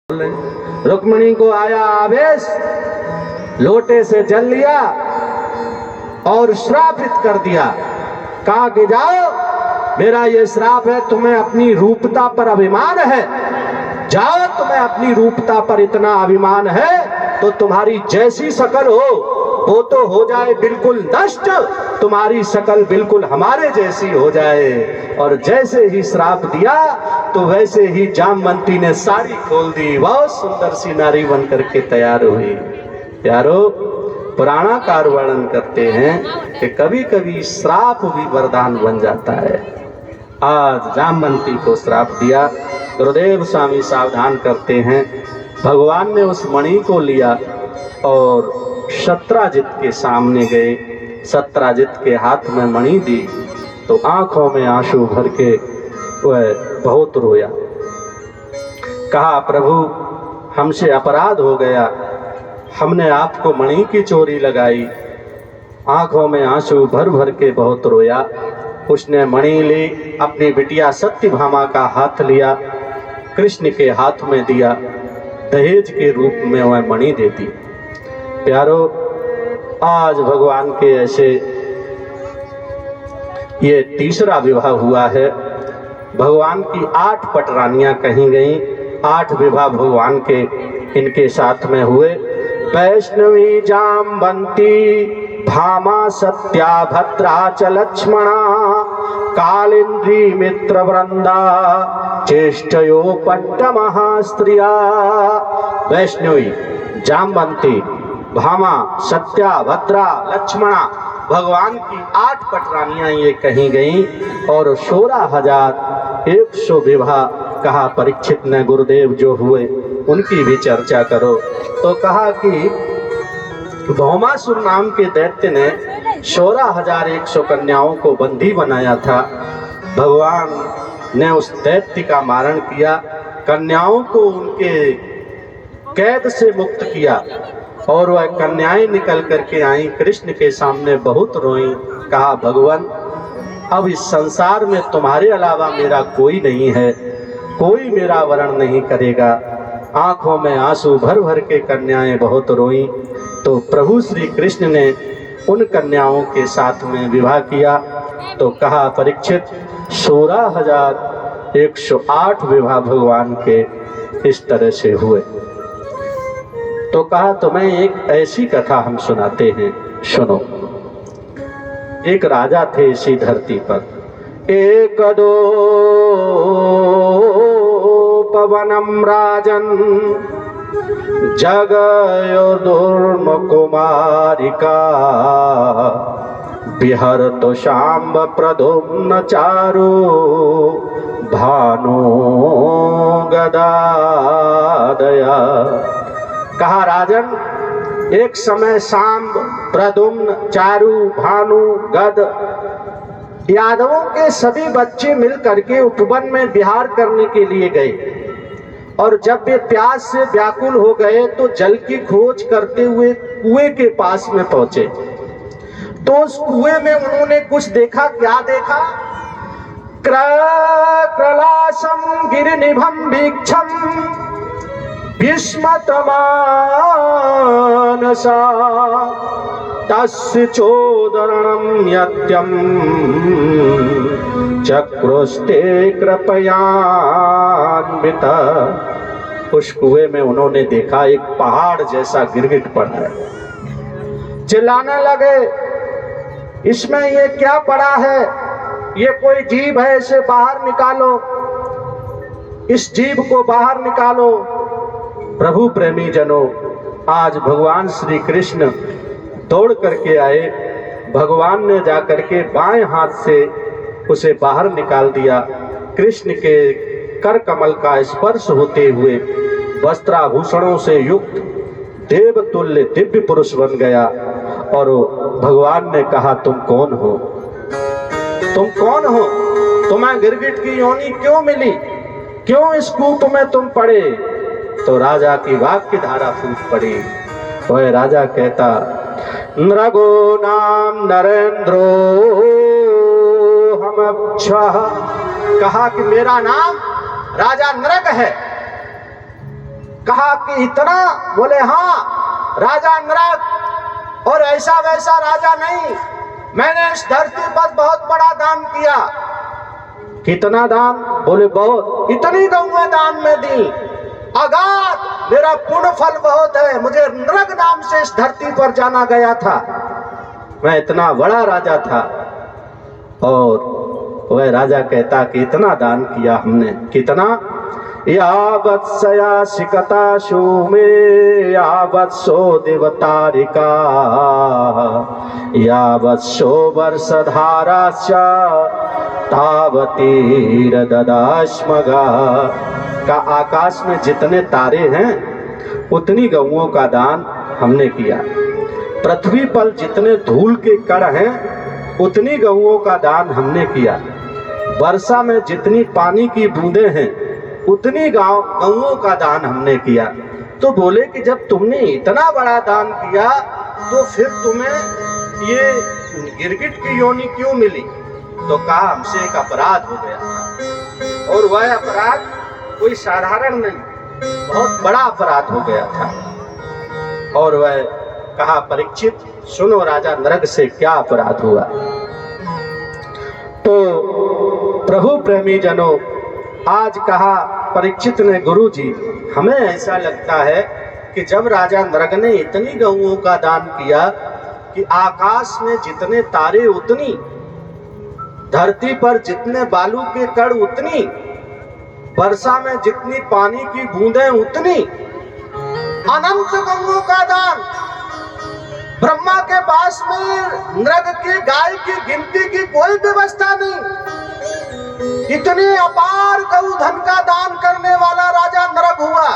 रुक्मिणी को आया आवेश, लोटे से जल लिया और श्रापित कर दिया। कहा कि जाओ, मेरा ये श्राप है, तुम्हें अपनी रूपता पर अभिमान है, जाओ, तुम्हें अपनी रूपता पर इतना अभिमान है तो तुम्हारी जैसी शकल हो वो तो हो जाए बिल्कुल नष्ट, तुम्हारी शकल बिल्कुल हमारे जैसी हो जाए। और जैसे ही श्राप दिया तो वैसे ही जामवंती ने साड़ी खोल दी, बहुत सुंदर सी नारी बन करके तैयार हुई। प्यारो, पुराणाकार वर्णन करते हैं कि कभी कभी श्राप भी वरदान बन जाता है। आज जामवंती को श्राप दिया। गुरुदेव स्वामी सावधान करते हैं, भगवान ने उस मणि को लिया और सत्राजित के सामने गए, सत्राजित के हाथ में मणि दी तो आंखों में आंसू भर के वह बहुत रोया। कहा, प्रभु हमसे अपराध हो गया, हमने आपको मणि की चोरी लगाई। आंखों में आंसू भर भर के बहुत रोया। उसने मणि ली, अपनी बिटिया सत्यभामा का हाथ लिया, कृष्ण के हाथ में दिया, दहेज के रूप में वह मणि दे दी। प्यारो, आज भगवान के ऐसे ये तीसरा विवाह हुआ है। भगवान की 8 पटरानियां कहीं गईं, 8 विवाह भगवान के इनके साथ में हुए। वैष्णवी जामवंती भामा सत्या भद्रा च लक्ष्मणा कालिंद्री मित्र वृंदा चेष्टयो पट्ट महास्त्रिया। वैष्णवी, जामवंती, भामा, सत्या, भद्रा, लक्ष्मणा, भगवान की 8 पटरानियां ये कहीं गईं और 16,100 विवाह। कहा परीक्षित ने गुरुदेव जो हुए उनकी भी चर्चा करो। तो कहा कि भौमासुर नाम के दैत्य ने 16,100 कन्याओं को बंदी बनाया था। भगवान ने उस दैत्य का मारण किया, कन्याओं को उनके कैद से मुक्त किया और वह कन्याएं निकल करके आईं, कृष्ण के सामने बहुत रोईं। कहा, भगवान अब इस संसार में तुम्हारे अलावा मेरा कोई नहीं है, कोई मेरा वरण नहीं करेगा। आंखों में आंसू भर भर के कन्याएं बहुत रोईं। तो प्रभु श्री कृष्ण ने उन कन्याओं के साथ में विवाह किया। तो कहा परीक्षित, 16,108 विवाह भगवान के इस तरह से हुए। तो कहा, तुम्हें एक ऐसी कथा हम सुनाते हैं, सुनो। एक राजा थे इसी धरती पर। एक दो पवनम राजन जगयो दुर्मकुमारिका बिहर तो शाम्ब प्रद्युम्न चारु भानु गदादया। कहा, राजन, एक समय शाम्ब, प्रद्युम्न, चारु, भानु, गद यादवों के सभी बच्चे मिल करके उपवन में विहार करने के लिए गए और जब वे प्यास से व्याकुल हो गए तो जल की खोज करते हुए कुएं के पास में पहुंचे। तो उस कुएं में उन्होंने कुछ देखा। क्या देखा? क्रलाशम गिरिनिभम भिक्षम भीष्मतमानसा तस्य चोदरणं यत्यं चक्रुस्ते कृपयान्विता। उस कुएं में उन्होंने देखा एक पहाड़ जैसा गिरगिट पड़ा है। चिल्लाने लगे, इसमें ये क्या पड़ा है? ये कोई जीव है, इसे बाहर निकालो, इस जीव को बाहर निकालो। प्रभु प्रेमी जनों, आज भगवान श्री कृष्ण दौड़ करके आए। भगवान ने जाकर के बाएं हाथ से उसे बाहर निकाल दिया। कृष्ण के कर कमल का स्पर्श होते हुए वस्त्राभूषणों से युक्त देवतुल्य दिव्य पुरुष बन गया। और भगवान ने कहा, तुम कौन हो? तुम कौन हो? तुम्हें गिरगिट की योनि क्यों मिली? क्यों इस कूप में तुम पड़े? तो राजा की वाक्य धारा फूट पड़ी। वह राजा कहता, नृगो नाम नरेंद्रो हम। कहा कि मेरा नाम राजा नरक है। कहा कि इतना? बोले हाँ राजा नरक, और ऐसा वैसा राजा नहीं, मैंने इस धरती पर बहुत बड़ा दान किया। कितना दान? बोले बहुत, इतनी गौएं दान में दी, अगाध मेरा पुण्य फल बहुत है, मुझे नरक नाम से इस धरती पर जाना गया था, मैं इतना बड़ा राजा था। और वह राजा कहता कि इतना दान किया हमने। कितना? यावत्सया शिकताशु में यावत्सो देवतारिका यावत्सो वर्षधाराश्च तावतीर ददाश्मगा। का आकाश में जितने तारे हैं उतनी गौओं का दान हमने किया, पृथ्वी पर जितने धूल के कण हैं उतनी गौओं का दान हमने किया, वर्षा में जितनी पानी की बूंदें हैं उतनी गौओं का दान हमने किया। तो बोले कि जब तुमने इतना बड़ा दान किया तो फिर तुम्हें ये गिरगिट की योनि क्यों मिली? तो कहा हमसे एक अपराध हो गया था, और वह अपराध कोई साधारण नहीं, बहुत बड़ा अपराध हो गया था। और वह कहा परीक्षित सुनो राजा नरक से क्या अपराध हुआ। तो प्रभु प्रेमी जनों आज कहा परीक्षित ने, गुरु जी हमें ऐसा लगता है कि जब राजा नरक ने इतनी गौओं का दान किया कि आकाश में जितने तारे उतनी, धरती पर जितने बालू के कण उतनी, वर्षा में जितनी पानी की बूंदें उतनी, अनंत गौओं का दान, ब्रह्मा के पास में नरक की गाय की गिनती की कोई व्यवस्था नहीं, इतने अपार गौ धन का दान करने वाला राजा नरक हुआ।